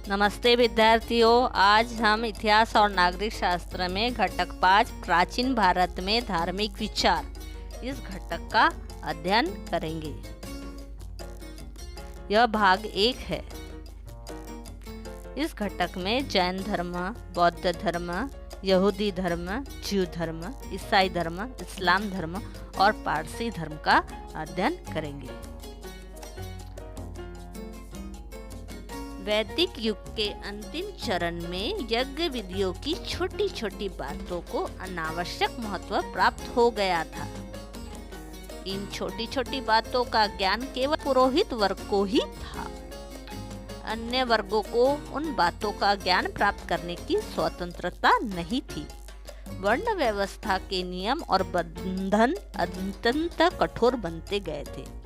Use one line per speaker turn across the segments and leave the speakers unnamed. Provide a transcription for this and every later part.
नमस्ते विद्यार्थियों, आज हम इतिहास और नागरिक शास्त्र में घटक 5 प्राचीन भारत में धार्मिक विचार इस घटक का अध्ययन करेंगे। यह भाग 1 है। इस घटक में जैन धर्म, बौद्ध धर्म, यहूदी धर्म, ज्यू धर्म, ईसाई धर्म, इस्लाम धर्म और पारसी धर्म का अध्ययन करेंगे। वैदिक युग के अंतिम चरण में यज्ञ विधियों की छोटी छोटी बातों को अनावश्यक महत्व प्राप्त हो गया था। इन छोटी छोटी बातों का ज्ञान केवल पुरोहित वर्ग को ही था। अन्य वर्गों को उन बातों का ज्ञान प्राप्त करने की स्वतंत्रता नहीं थी। वर्ण व्यवस्था के नियम और बंधन अत्यंत कठोर बनते गए थे।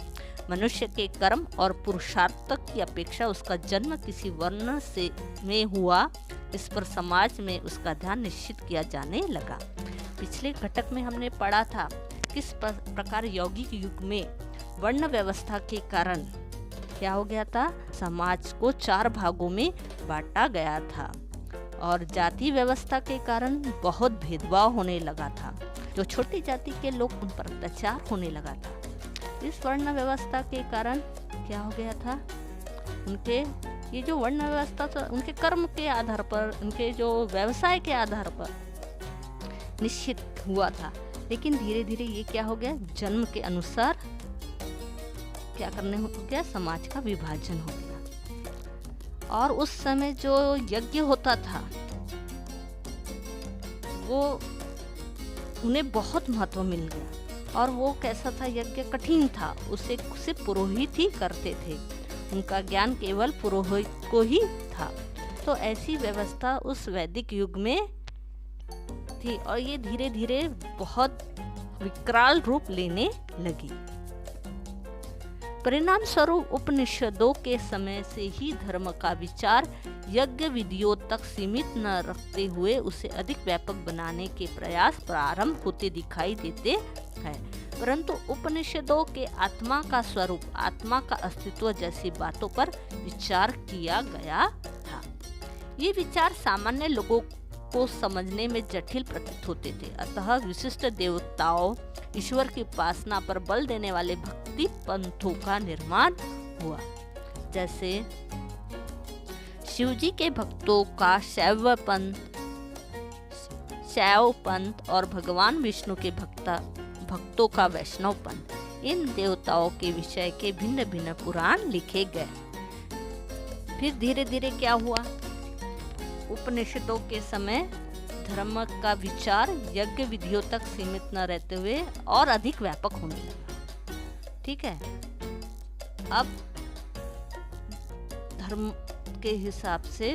मनुष्य के कर्म और पुरुषार्थ की अपेक्षा उसका जन्म किसी वर्ण से में हुआ, इस पर समाज में उसका ध्यान निश्चित किया जाने लगा। पिछले घटक में हमने पढ़ा था किस प्रकार यौगिक युग में वर्ण व्यवस्था के कारण क्या हो गया था, समाज को 4 भागों में बांटा गया था और जाति व्यवस्था के कारण बहुत भेदभाव होने लगा था। जो छोटी जाति के लोग, उन पर अत्याचार होने लगा था। इस वर्ण व्यवस्था के कारण क्या हो गया था, उनके ये जो वर्ण व्यवस्था था उनके कर्म के आधार पर, उनके जो व्यवसाय के आधार पर निश्चित हुआ था। लेकिन धीरे धीरे ये क्या हो गया, जन्म के अनुसार क्या करने हो गया, समाज का विभाजन हो गया। और उस समय जो यज्ञ होता था वो उन्हें बहुत महत्व मिल गया। और वो कैसा था, यज्ञ कठिन था, उसे सिर्फ पुरोहित ही करते थे, उनका ज्ञान केवल पुरोहित को ही था। तो ऐसी व्यवस्था उस वैदिक युग में थी और ये धीरे धीरे बहुत विकराल रूप लेने लगी। परिणाम स्वरूप उपनिषदों के समय से ही धर्म का विचार यज्ञ विधियों तक सीमित न रखते हुए उसे अधिक व्यापक बनाने के प्रयास प्रारंभ होते दिखाई देते हैं। परंतु उपनिषदों के आत्मा का स्वरूप, आत्मा का अस्तित्व जैसी बातों पर विचार किया गया था। ये विचार सामान्य लोगों को समझने में जटिल प्रतीत होते थे। अतः विशिष्ट देवताओं, ईश्वर की उपासना पर बल देने वाले भक्ति पंथों का निर्माण हुआ। जैसे शिवजी के भक्तों का शैव पंथ और भगवान विष्णु के भक्तों का वैष्णव पंथ। इन देवताओं के विषय के भिन्न भिन्न पुराण लिखे गए। फिर धीरे धीरे क्या हुआ, उपनिषदों के समय धर्म का विचार यज्ञ विधियों तक सीमित न रहते हुए और अधिक व्यापक होने लगा। ठीक है, अब धर्म के हिसाब से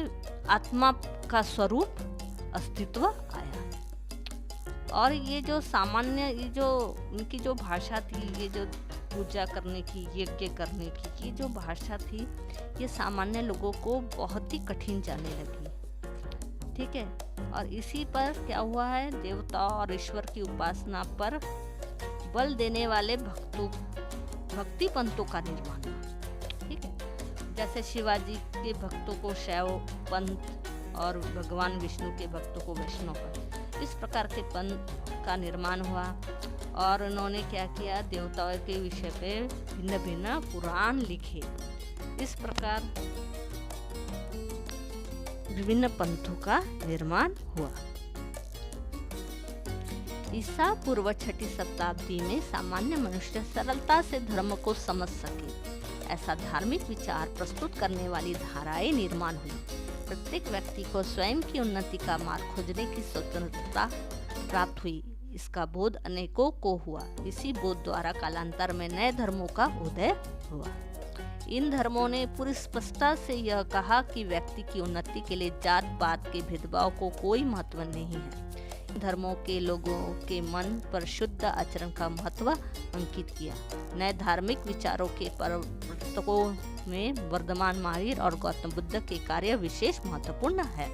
आत्मा का स्वरूप अस्तित्व आया। और ये जो सामान्य, ये जो उनकी जो भाषा थी, ये जो पूजा करने की, यज्ञ करने की ये जो भाषा थी, ये सामान्य लोगों को बहुत ही कठिन जाने लगी। ठीक है, और इसी पर क्या हुआ है, देवता और ईश्वर की उपासना पर बल देने वाले भक्ति पंथों का निर्माण हुआ। ठीक है, जैसे शिवाजी के भक्तों को शैव पंथ और भगवान विष्णु के भक्तों को वैष्णव पंथ, इस प्रकार के पंथ का निर्माण हुआ। और उन्होंने क्या किया, देवताओं के विषय पे भिन्न भिन्न पुराण लिखे। इस प्रकार विभिन्न पंथों का निर्माण हुआ। ईसा पूर्व 6ठी शताब्दी में सामान्य मनुष्य सरलता से धर्म को समझ सके, ऐसा धार्मिक विचार प्रस्तुत करने वाली धाराएं निर्माण हुई। प्रत्येक व्यक्ति को स्वयं की उन्नति का मार्ग खोजने की स्वतंत्रता प्राप्त हुई। इसका बोध अनेकों को हुआ। इसी बोध द्वारा कालांतर में नए धर्मों का उदय हुआ। इन धर्मों ने पूरी स्पष्टता से यह कहा कि व्यक्ति की उन्नति के लिए जात पात के भेदभाव को कोई महत्व नहीं है। धर्मों के लोगों के मन पर शुद्ध आचरण का महत्व अंकित किया। नए धार्मिक विचारों के प्रवर्तकों में वर्धमान महावीर और गौतम बुद्ध के कार्य विशेष महत्वपूर्ण है।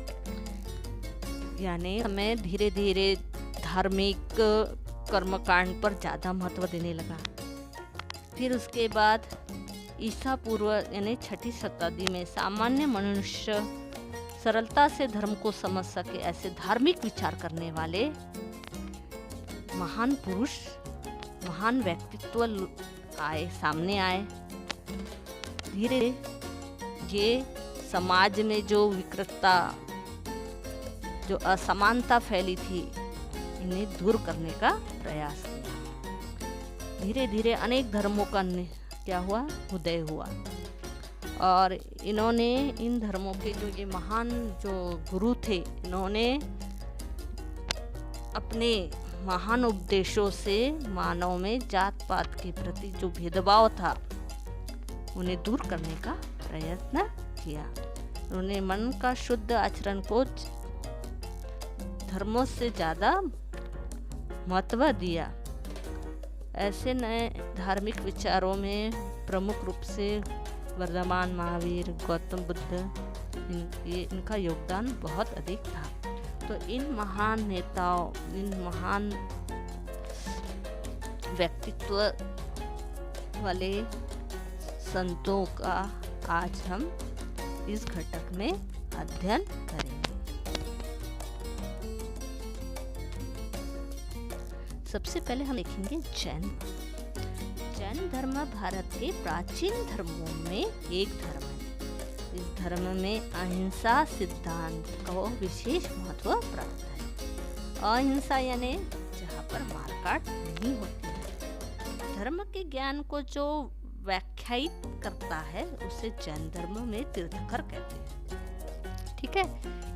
यानी हमें धीरे धीरे धार्मिक कर्मकांड पर ज्यादा महत्व देने लगा। फिर उसके बाद ईसा पूर्व यानी 6ठी शताब्दी में सामान्य मनुष्य सरलता से धर्म को समझ सके, ऐसे धार्मिक विचार करने वाले महान पुरुष, महान व्यक्तित्व सामने आए। धीरे ये समाज में जो विकृतता, जो असमानता फैली थी, इन्हें दूर करने का प्रयास किया। धीरे धीरे अनेक धर्मों का क्या हुआ, उदय हुआ, और इन्होंने इन धर्मों के जो ये महान जो गुरु थे, इन्होंने अपने महान उपदेशों से मानव में जात पात के प्रति जो भेदभाव था उन्हें दूर करने का प्रयत्न किया। उन्होंने मन का शुद्ध आचरण को धर्मों से ज्यादा महत्व दिया। ऐसे नए धार्मिक विचारों में प्रमुख रूप से वर्धमान महावीर, गौतम बुद्ध, इनका योगदान बहुत अधिक था। तो इन महान नेताओं, इन महान व्यक्तित्व वाले संतों का आज हम इस घटक में अध्ययन करेंगे। सबसे पहले हम देखेंगे जैन धर्म भारत के प्राचीन धर्मों में एक धर्म है। इस धर्म में अहिंसा सिद्धांत को विशेष महत्व प्राप्त है। अहिंसा यानी जहाँ पर मारकाट नहीं होती है। धर्म के ज्ञान को जो व्याख्यायित करता है उसे जैन धर्म में तीर्थंकर कहते हैं। ठीक है,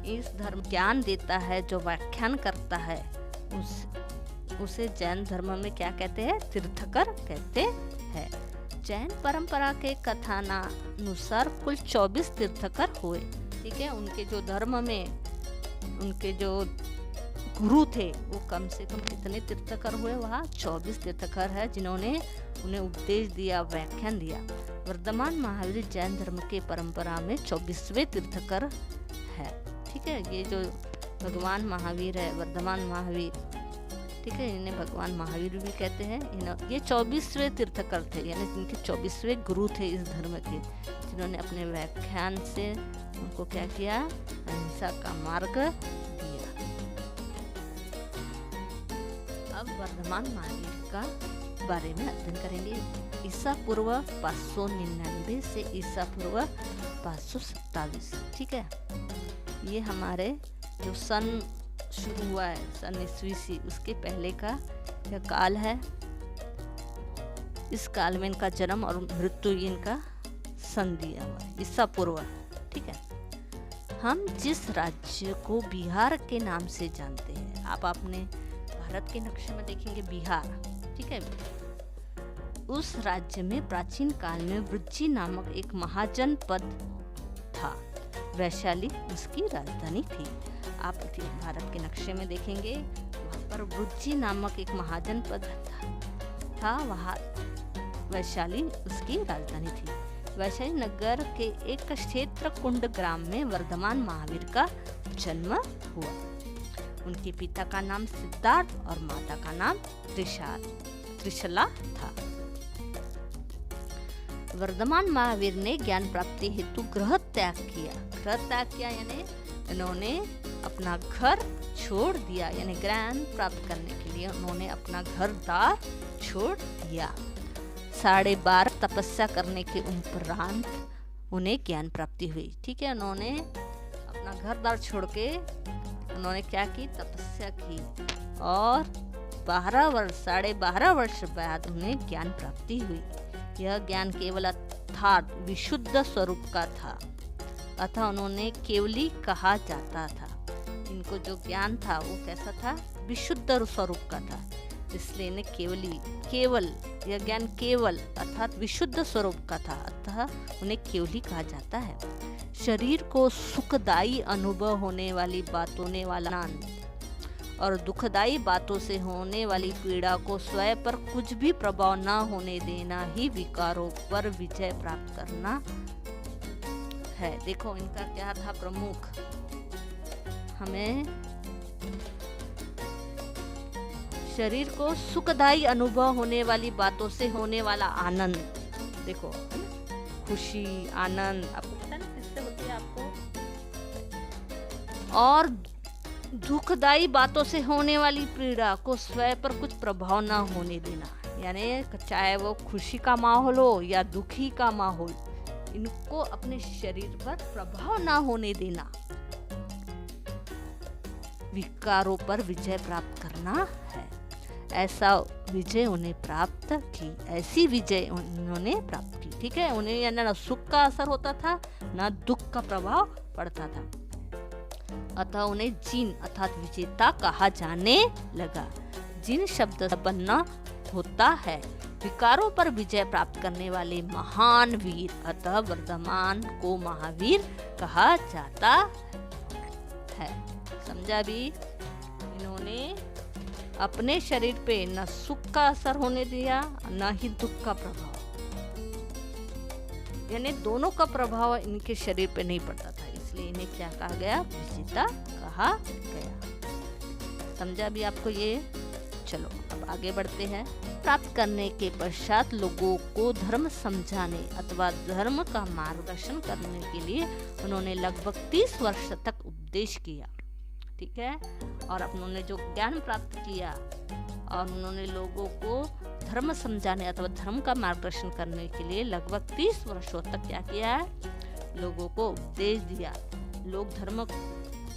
इस धर्म ज्ञान देता है, जो व्याख्यान करता है उसे जैन धर्म में क्या कहते हैं, तीर्थंकर कहते हैं। जैन परंपरा के कथनानुसार कुल 24 तीर्थंकर हुए। ठीक है, उनके जो धर्म में उनके जो गुरु थे वो कम से कम कितने तीर्थंकर हुए, वहाँ 24 तीर्थंकर है जिन्होंने उन्हें उपदेश दिया, व्याख्यान दिया। वर्धमान महावीर जैन धर्म के परंपरा में 24वें तीर्थंकर है। ठीक है, ये जो भगवान महावीर है, वर्धमान महावीर, ठीक है, इन्हें भगवान महावीर भी कहते हैं। ये 24वें तीर्थंकर थे, यानी इनके 24वें गुरु थे इस धर्म के, जिन्होंने अपने व्याख्यान से उनको क्या किया, अहिंसा का मार्ग दिया। अब वर्धमान महावीर का बारे में अध्ययन करेंगे। ईसा पूर्व 599 से ईसा पूर्व 527। ठीक है, ये हमारे जो सन शुरू हुआ है, सन ईस्वी, उसके पहले का यह काल है। इस काल में इनका जन्म और मृत्यु इनका सन दिया हुआ है, ईसा पूर्व। ठीक है, हम जिस राज्य को बिहार के नाम से जानते हैं, आप अपने भारत के नक्शे में देखेंगे बिहार। ठीक है, उस राज्य में प्राचीन काल में वृज्जी नामक एक महाजनपद था। वैशाली उसकी राजधानी थी। आप भारत के नक्शे में देखेंगे, वहाँ पर वृज्जी नामक एक महाजनपद था, वहाँ वैशाली उसकी राजधानी थी। वैशाली नगर के एक क्षेत्र कुंड ग्राम में वर्धमान महावीर का जन्म हुआ। उनके पिता का नाम सिद्धार्थ और माता का नाम त्रिशला था। वर्धमान महावीर ने ज्ञान प्राप्ति हेतु गृह त्याग किया। गृह त्याग किया यानी इन्होंने अपना घर छोड़ दिया, यानी ज्ञान प्राप्त करने के लिए उन्होंने अपना घर द्वार छोड़ दिया। 12.5 तपस्या करने के उपरांत उन्हें ज्ञान प्राप्ति हुई। ठीक है, उन्होंने अपना घर द्वार छोड़ के उन्होंने क्या की, तपस्या की, और 12.5 वर्ष बाद उन्हें ज्ञान प्राप्ति हुई। यह ज्ञान केवल अर्थात विशुद्ध स्वरूप का था, अतः उन्होंने केवली कहा जाता था। इनको जो ज्ञान था वो कैसा था, विशुद्ध स्वरूप का था, इसलिए इन्हें केवल यह ज्ञान केवल अर्थात विशुद्ध स्वरूप का था, अतः उन्हें केवली कहा जाता है। शरीर को सुखदायी अनुभव होने वाली बातों ने वाला आनंद और दुखदायी बातों से होने वाली पीड़ा को स्वयं पर कुछ भी प्रभाव न होने देना ही विकारों पर विजय प्राप्त करना है। देखो इनका क्या था प्रमुख, हमें शरीर को सुखदायी अनुभव होने वाली बातों से होने वाला आनंद, देखो खुशी, आनंद, आपको पता ना किससे होती है, आपको और दुखदाई बातों से होने वाली पीड़ा को स्वयं पर कुछ प्रभाव ना होने देना, यानी चाहे वो खुशी का माहौल हो या दुखी का माहौल, इनको अपने शरीर पर प्रभाव ना होने देना। विकारों पर विजय प्राप्त करना है। ऐसा विजय उन्हें प्राप्त की, ऐसी विजय उन्होंने प्राप्त की। ठीक है, उन्हें ना सुख का असर होता था ना दुख का प्रभाव पड़ता था। अतः उन्हें जिन अर्थात विजेता कहा जाने लगा। जिन शब्द से बनना होता है विकारों पर विजय प्राप्त करने वाले महान वीर, अतः वर्धमान को महावीर कहा जाता है। समझा भी? इन्होंने अपने शरीर पे न सुख का असर होने दिया न ही दुख का प्रभाव, यानी दोनों का प्रभाव इनके शरीर पे नहीं पड़ता था, इसलिए इन्हें क्या कहा गया? विजेता कहा गया। समझा भी आपको ये? चलो अब आगे बढ़ते हैं। प्राप्त करने के पश्चात लोगों को धर्म समझाने अथवा धर्म का मार्गदर्शन करने के लिए उन्होंने लगभग 30 वर्ष तक उपदेश किया। ठीक है, और उन्होंने जो ज्ञान प्राप्त किया और उन्होंने लोगों को धर्म समझाने अथवा धर्म का मार्गदर्शन करने के लिए लगभग 30 वर्षों तक क्या किया है? लोगों को उपदेश दिया। लोग धर्म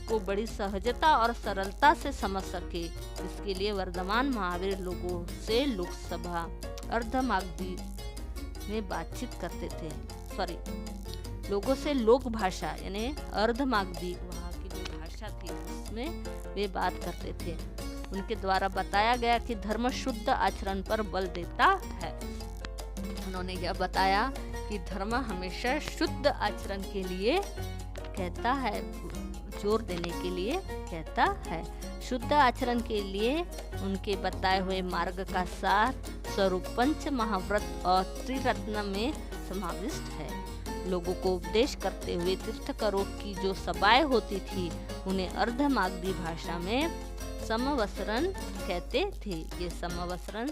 को बड़ी सहजता और सरलता से समझ सके, इसके लिए वर्धमान महावीर लोगों से लोकसभा अर्धमागधी में बातचीत करते थे। लोगों से लोक भाषा यानी अर्धमागधी वहाँ की जो भाषा थी उसमें वे बात करते थे। उनके द्वारा बताया गया कि धर्म शुद्ध आचरण पर बल देता है। उन्होंने यह बताया कि धर्म हमेशा शुद्ध आचरण के लिए कहता है, जोर देने के लिए कहता है। शुद्ध आचरण के लिए उनके बताए हुए मार्ग का सार स्वरूप पंच महाव्रत और त्रिरत्न में समाविष्ट है। लोगों को उपदेश करते हुए तीर्थंकरों की जो सभाएं होती थी उन्हें अर्धमागधी भाषा में समवसरण कहते थे। ये समवसरण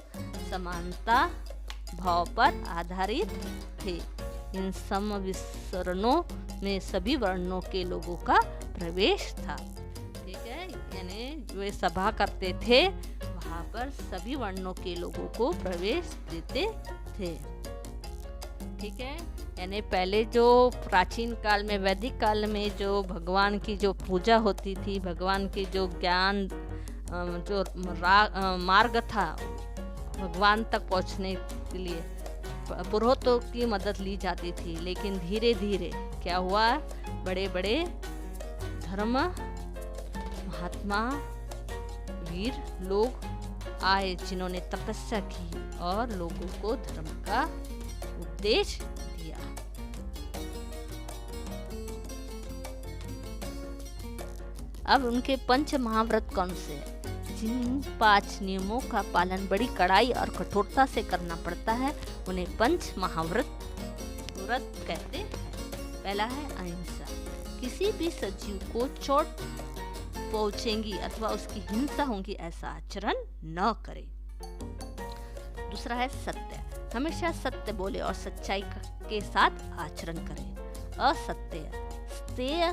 समानता भाव पर आधारित थे। इन समविसरणों में सभी वर्णों के लोगों का प्रवेश था। ठीक है, यानी वे सभा करते थे वहाँ पर सभी वर्णों के लोगों को प्रवेश देते थे। ठीक है, यानी पहले जो प्राचीन काल में वैदिक काल में जो भगवान की जो पूजा होती थी, भगवान की जो ज्ञान जो मार्ग था भगवान तक पहुँचने के लिए पुरोहितों की मदद ली जाती थी। लेकिन धीरे धीरे क्या हुआ? बड़े बड़े धर्म महात्मा वीर लोग आए जिन्होंने तपस्या की और लोगों को धर्म का उपदेश दिया। अब उनके पंच महाव्रत कौन से हैं? जिन 5 नियमों का पालन बड़ी कड़ाई और कठोरता से करना पड़ता है उन्हें पंच महाव्रत कहते हैं। पहला है अहिंसा। किसी भी सजीव को चोट पहुंचेगी अथवा उसकी हिंसा होगी ऐसा आचरण न करे। दूसरा है सत्य। हमेशा सत्य बोले और सच्चाई के साथ आचरण करे। असत्य स्तेय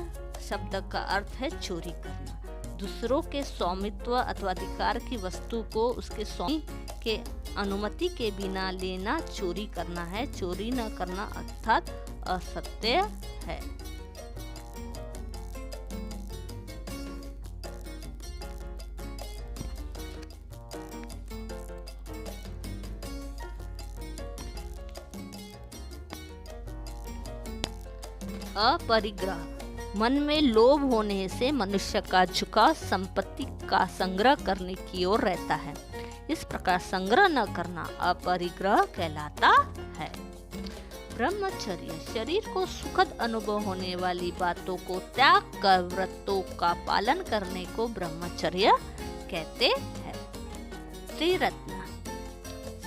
शब्द का अर्थ है चोरी करना। दूसरों के स्वामित्व अथवा अधिकार की वस्तु को उसके स्वामी के अनुमति के बिना लेना चोरी करना है। चोरी न करना अर्थात असत्य है। अपरिग्रह। मन में लोभ होने से मनुष्य का झुकाव संपत्ति का संग्रह करने की ओर रहता है। इस प्रकार संग्रह न करना अपरिग्रह कहलाता है। ब्रह्मचर्य। शरीर को सुखद अनुभव होने वाली बातों को त्याग कर व्रतों का पालन करने को ब्रह्मचर्य कहते हैं। त्रिरत्न।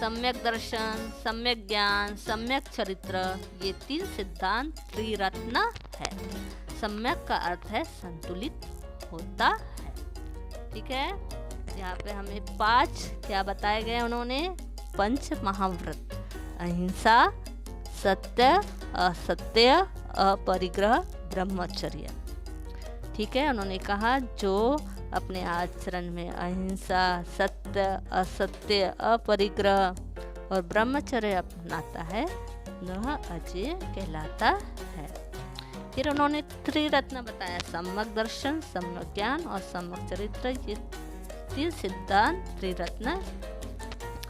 सम्यक दर्शन, सम्यक ज्ञान, सम्यक चरित्र, ये 3 सिद्धांत त्रिरत्न है। सम्यक का अर्थ है संतुलित होता है। ठीक है, यहाँ पे हमें 5 क्या बताए गए उन्होंने? पंच महाव्रत, अहिंसा, सत्य, असत्य, अपरिग्रह, ब्रह्मचर्य। ठीक है। उन्होंने कहा जो अपने आचरण में अहिंसा, सत्य, असत्य, अपरिग्रह और ब्रह्मचर्य अपनाता है वह अजय कहलाता है। फिर उन्होंने त्रिरत्न बताया, सम्यक दर्शन, सम्यक ज्ञान और सम्यक चरित्र। ये तीन सिद्धांत त्रिरत्न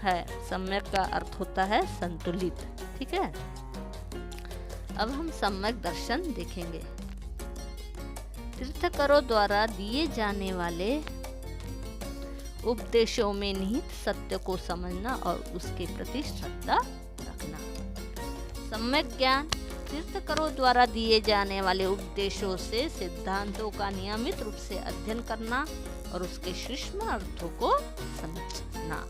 है। सम्यक का अर्थ होता है संतुलित। ठीक है। अब हम सम्यक दर्शन देखेंगे। तीर्थंकरों द्वारा दिए जाने वाले उपदेशों में निहित सत्य को समझना और उसके प्रति श्रद्धा रखना। सम्यक ज्ञान, तीर्थंकरों द्वारा दिए जाने वाले उपदेशों से सिद्धांतों का नियमित रूप से अध्ययन करना और उसके सूक्ष्म अर्थों को समझना।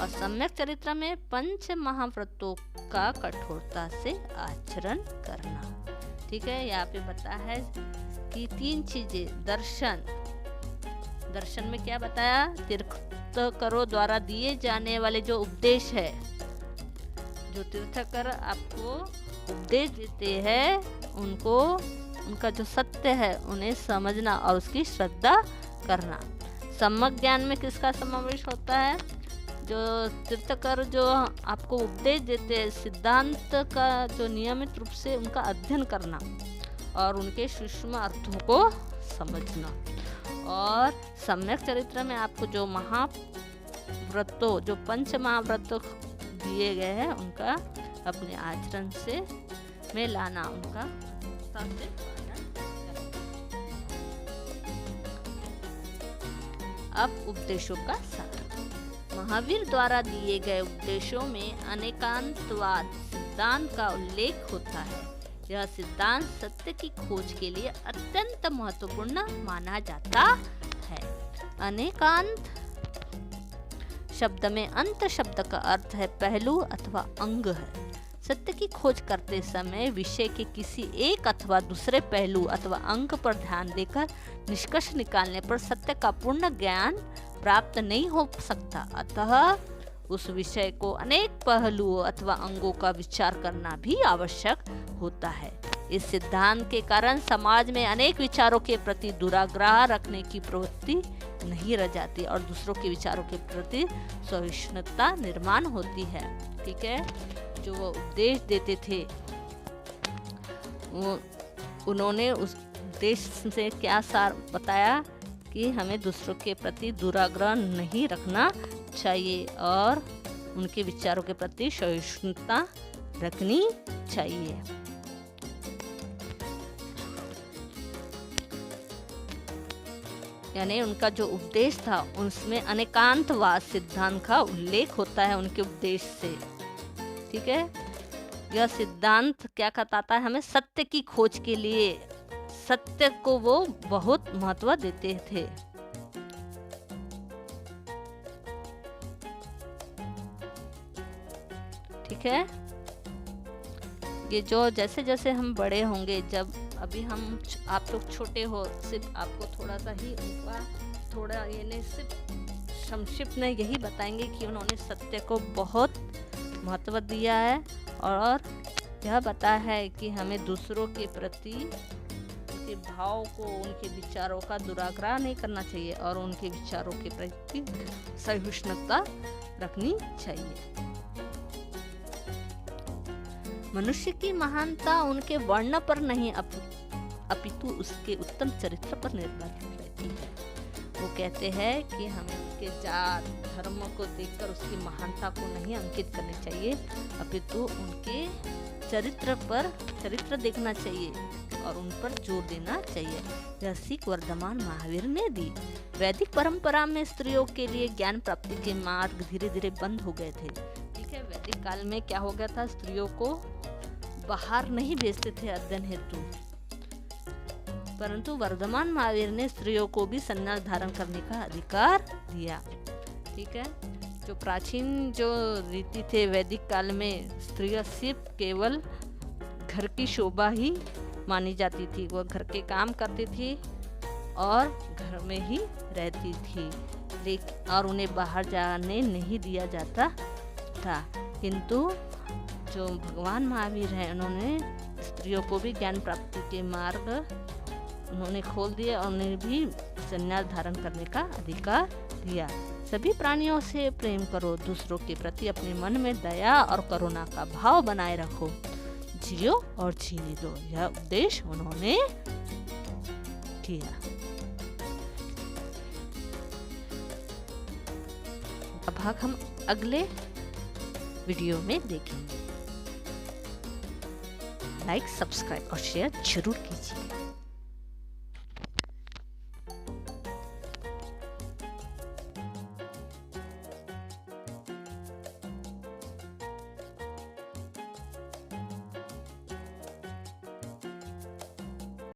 और सम्यक चरित्र में पंच महाव्रतों का कठोरता से आचरण करना। ठीक है। यहाँ पे बताया है कि तीन चीजें, दर्शन में क्या बताया, तीर्थंकरों द्वारा दिए जाने वाले जो उपदेश है, जो तीर्थंकर आपको उपदेश देते हैं उनको, उनका जो सत्य है उन्हें समझना और उसकी श्रद्धा करना। सम्यक ज्ञान में किसका समावेश होता है, जो तीर्थंकर जो आपको उपदेश देते हैं सिद्धांत का जो नियमित रूप से उनका अध्ययन करना और उनके सूक्ष्म अर्थों को समझना। और सम्यक चरित्र में आपको जो महाव्रतों, जो पंच महाव्रतों दिए गए हैं उनका अपने आचरण से में लाना, उनका पालन करना। अब उपदेशों का सार। महावीर द्वारा दिए गए उपदेशों में अनेकांतवाद सिद्धांत का उल्लेख होता है। यह सिद्धांत सत्य की खोज के लिए अत्यंत महत्वपूर्ण माना जाता है। अनेकांत शब्द में अंत शब्द का अर्थ है पहलू अथवा अंग है। सत्य की खोज करते समय विषय के किसी एक अथवा दूसरे पहलू अथवा अंग पर ध्यान देकर निष्कर्ष निकालने पर सत्य का पूर्ण ज्ञान प्राप्त नहीं हो सकता। अतः उस विषय को अनेक पहलुओं अथवा अंगों का विचार करना भी आवश्यक होता है। इस सिद्धांत के कारण समाज में अनेक विचारों के प्रति दुराग्रह रखने की प्रवृत्ति नहीं रह जाती और दूसरों के विचारों के प्रति सहिष्णुता निर्माण होती है। ठीक है। जो वो उपदेश देते थे उन्होंने उस उपदेश से क्या सार बताया कि हमें दूसरों के प्रति दुराग्रह नहीं रखना चाहिए और उनके विचारों के प्रति सहिष्णुता रखनी चाहिए। यानी उनका जो उपदेश था उसमें अनेकांतवाद सिद्धांत का उल्लेख होता है उनके उपदेश से। ठीक है। यह सिद्धांत क्या बताता है, हमें सत्य की खोज के लिए सत्य को वो बहुत महत्व देते थे। ठीक है। ये जो जैसे जैसे हम बड़े होंगे, जब अभी आप लोग छोटे हो, सिर्फ आपको थोड़ा सा ही उनका थोड़ा ये नहीं, सिर्फ संक्षिप्त में यही बताएंगे कि उन्होंने सत्य को बहुत महत्व दिया है और यह बताया है कि हमें दूसरों के प्रति उनके भाव को, उनके विचारों का दुराग्रह नहीं करना चाहिए और उनके विचारों के प्रति सहिष्णुता रखनी चाहिए। मनुष्य की महानता उनके वर्ण पर नहीं अपितु उसके उत्तम चरित्र पर निर्भर रहती है। वो कहते हैं कि हमें उसके जात धर्म को देखकर उसकी महानता को नहीं अंकित करनी चाहिए, अपितु उनके चरित्र देखना चाहिए और उन पर जोर देना चाहिए। यह सीख वर्धमान महावीर ने दी। वैदिक परंपरा में स्त्रियों के लिए ज्ञान प्राप्ति के मार्ग धीरे धीरे बंद हो गए थे। ठीक है। वैदिक काल में क्या हो गया था, स्त्रियों को बाहर नहीं भेजते थे अध्ययन हेतु, परंतु वर्धमान महावीर ने स्त्रियों को भी संन्यास धारण करने का अधिकार दिया। ठीक है। जो प्राचीन जो रीति थे वैदिक काल में, स्त्रियां सिर्फ केवल घर की शोभा ही मानी जाती थी। वह घर के काम करती थी और घर में ही रहती थी, लेकिन और उन्हें बाहर जाने नहीं दिया जाता था। किंतु जो भगवान महावीर हैं, उन्होंने स्त्रियों को भी ज्ञान प्राप्ति के मार्ग उन्होंने खोल दिया और उन्हें भी संन्यास धारण करने का अधिकार दिया। सभी प्राणियों से प्रेम करो, दूसरों के प्रति अपने मन में दया और करुणा का भाव बनाए रखो, जियो और जीने दो। यह उपदेश उन्होंने किया। अब हम अगले वीडियो में देखेंगे। लाइक, सब्सक्राइब और शेयर जरूर कीजिए।